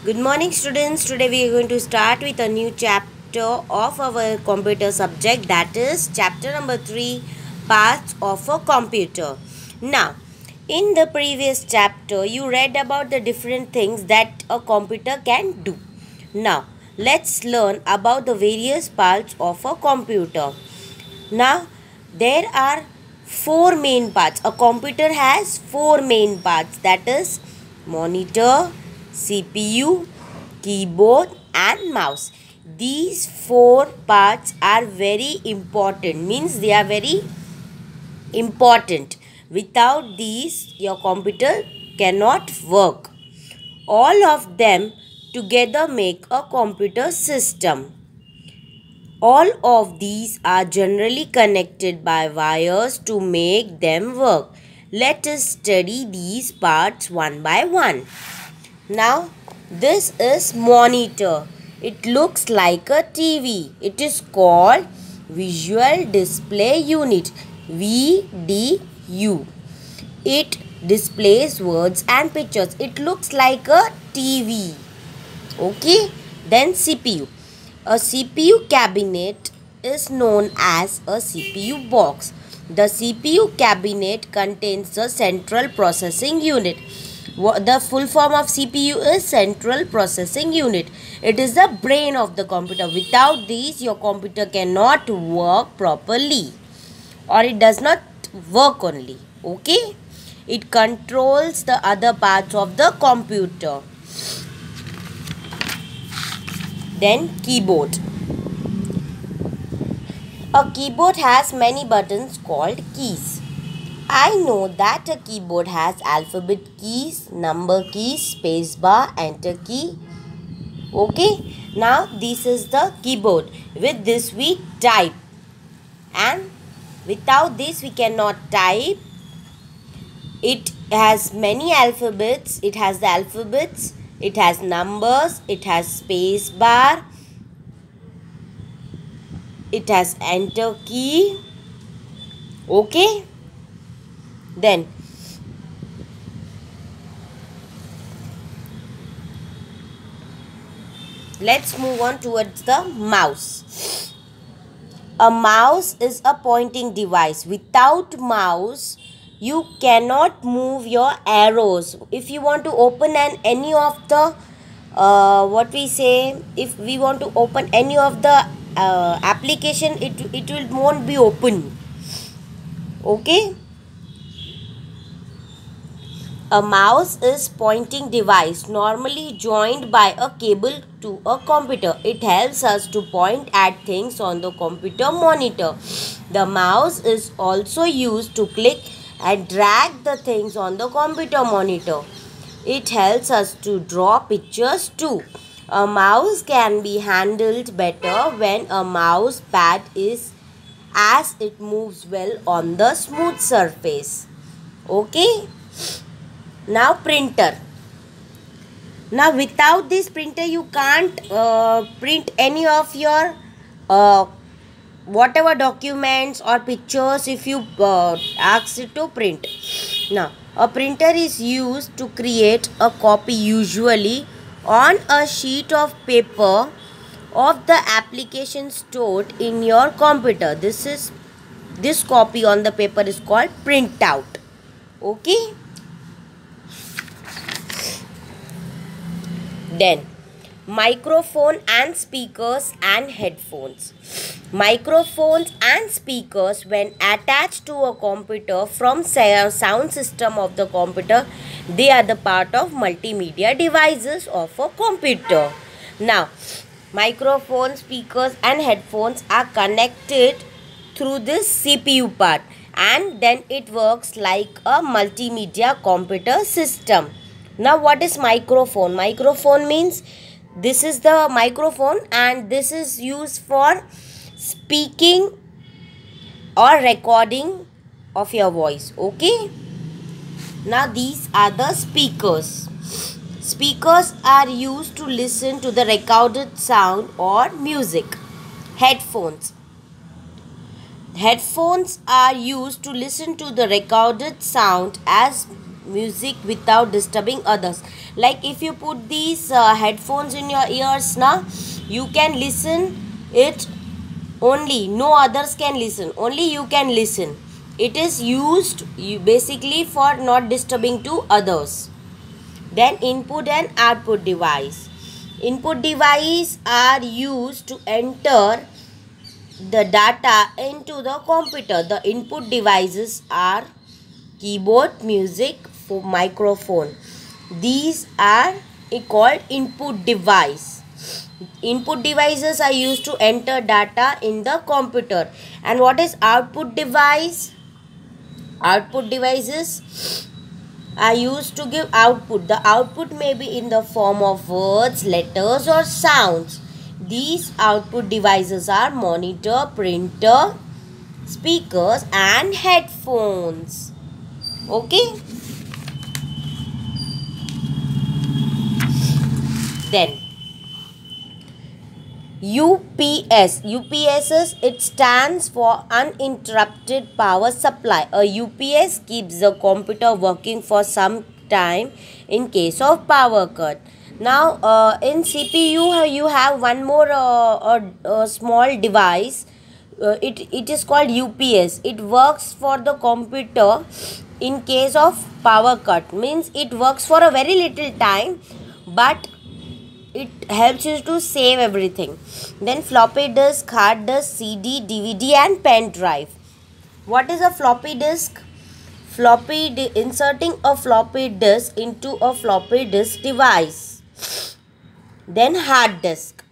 Good morning, students. Today we are going to start with a new chapter of our computer subject, that is chapter number 3, parts of a computer. Now, in the previous chapter you read about the different things that a computer can do. Now, let's learn about the various parts of a computer. Now, there are four main parts. A computer has four main parts, that is monitor, CPU, keyboard and mouse. These four parts are very important, means they are very important. Without these, your computer cannot work. All of them together make a computer system. All of these are generally connected by wires to make them work. Let us study these parts one by one. Now, this is monitor. It looks like a TV. It is called Visual Display Unit, VDU. It displays words and pictures. It looks like a TV. Okay. Then CPU. A CPU cabinet is known as a CPU box. The CPU cabinet contains the central processing unit. The full form of CPU is Central Processing Unit. It is the brain of the computer. Without these, your computer cannot work properly, or it does not work only. Okay? It controls the other parts of the computer. Then keyboard. A keyboard has many buttons called keys. I know that a keyboard has alphabet keys, number keys, space bar, enter key. Okay, now this is the keyboard. With this we type, and without this we cannot type. It has many alphabets. It has the alphabets, it has numbers, it has space bar, it has enter key. Okay. Then let's move on towards the mouse. A mouse is a pointing device. Without mouse, you cannot move your arrows. If you want to open any of the if we want to open any of the application, it won't be open. Okay. A mouse is pointing device normally joined by a cable to a computer. It helps us to point at things on the computer monitor. The mouse is also used to click and drag the things on the computer monitor. It helps us to draw pictures too. A mouse can be handled better when a mouse pad is, as it moves well on the smooth surface. Okay. Now printer. Now without this printer you can't print any of your whatever documents or pictures if you ask it to print. Now a printer is used to create a copy, usually on a sheet of paper, of the application stored in your computer. This copy on the paper is called printout. Okay. Then microphone and speakers and headphones. Microphones and speakers, when attached to a computer from sound system of the computer, they are the part of multimedia devices of a computer. Now, microphones, speakers and headphones are connected through this CPU part, and then it works like a multimedia computer system. Now, what is microphone? Microphone means this is the microphone, and this is used for speaking or recording of your voice. Okay. Now, these are the speakers. Speakers are used to listen to the recorded sound or music. Headphones. Headphones are used to listen to the recorded sound as music without disturbing others. Like if you put these headphones in your ears now, you can listen it only, no others can listen, only you can listen. It is used basically for not disturbing to others. Then input and output device. Input device are used to enter the data into the computer. The input devices are keyboard, music, microphone. These are called input device. Input devices are used to enter data in the computer. And what is output device? Output devices are used to give output. The output may be in the form of words, letters or sounds. These output devices are monitor, printer, speakers and headphones. Okay. Then UPS. UPS, it stands for uninterrupted power supply. A UPS keeps the computer working for some time in case of power cut. Now in CPU you have one more small device. It is called UPS. It works for the computer in case of power cut. Means it works for a very little time, but it helps you to save everything. Then floppy disk, hard disk, CD, DVD and pen drive. What is a floppy disk? Inserting a floppy disk into a floppy disk device. Then hard disk.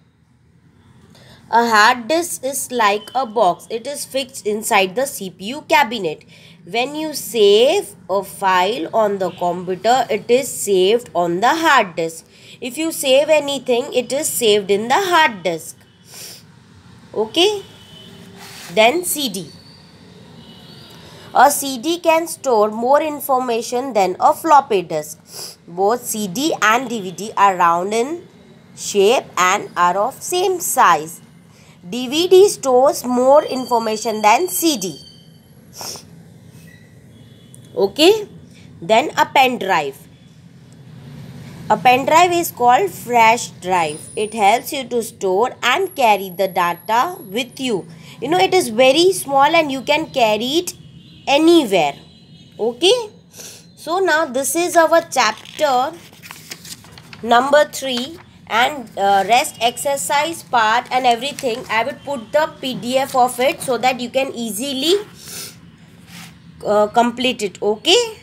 A hard disk is like a box. It is fixed inside the CPU cabinet. When you save a file on the computer, it is saved on the hard disk. If you save anything, it is saved in the hard disk. Okay. Then CD. A CD can store more information than a floppy disk. Both CD and DVD are round in shape and are of same size. DVD stores more information than CD. Okay. Then a pen drive. A pen drive is called flash drive. It helps you to store and carry the data with you. You know, it is very small and you can carry it anywhere. Okay. So now this is our chapter number 3 and rest exercise part and everything. I will put the PDF of it so that you can easily complete it. Okay.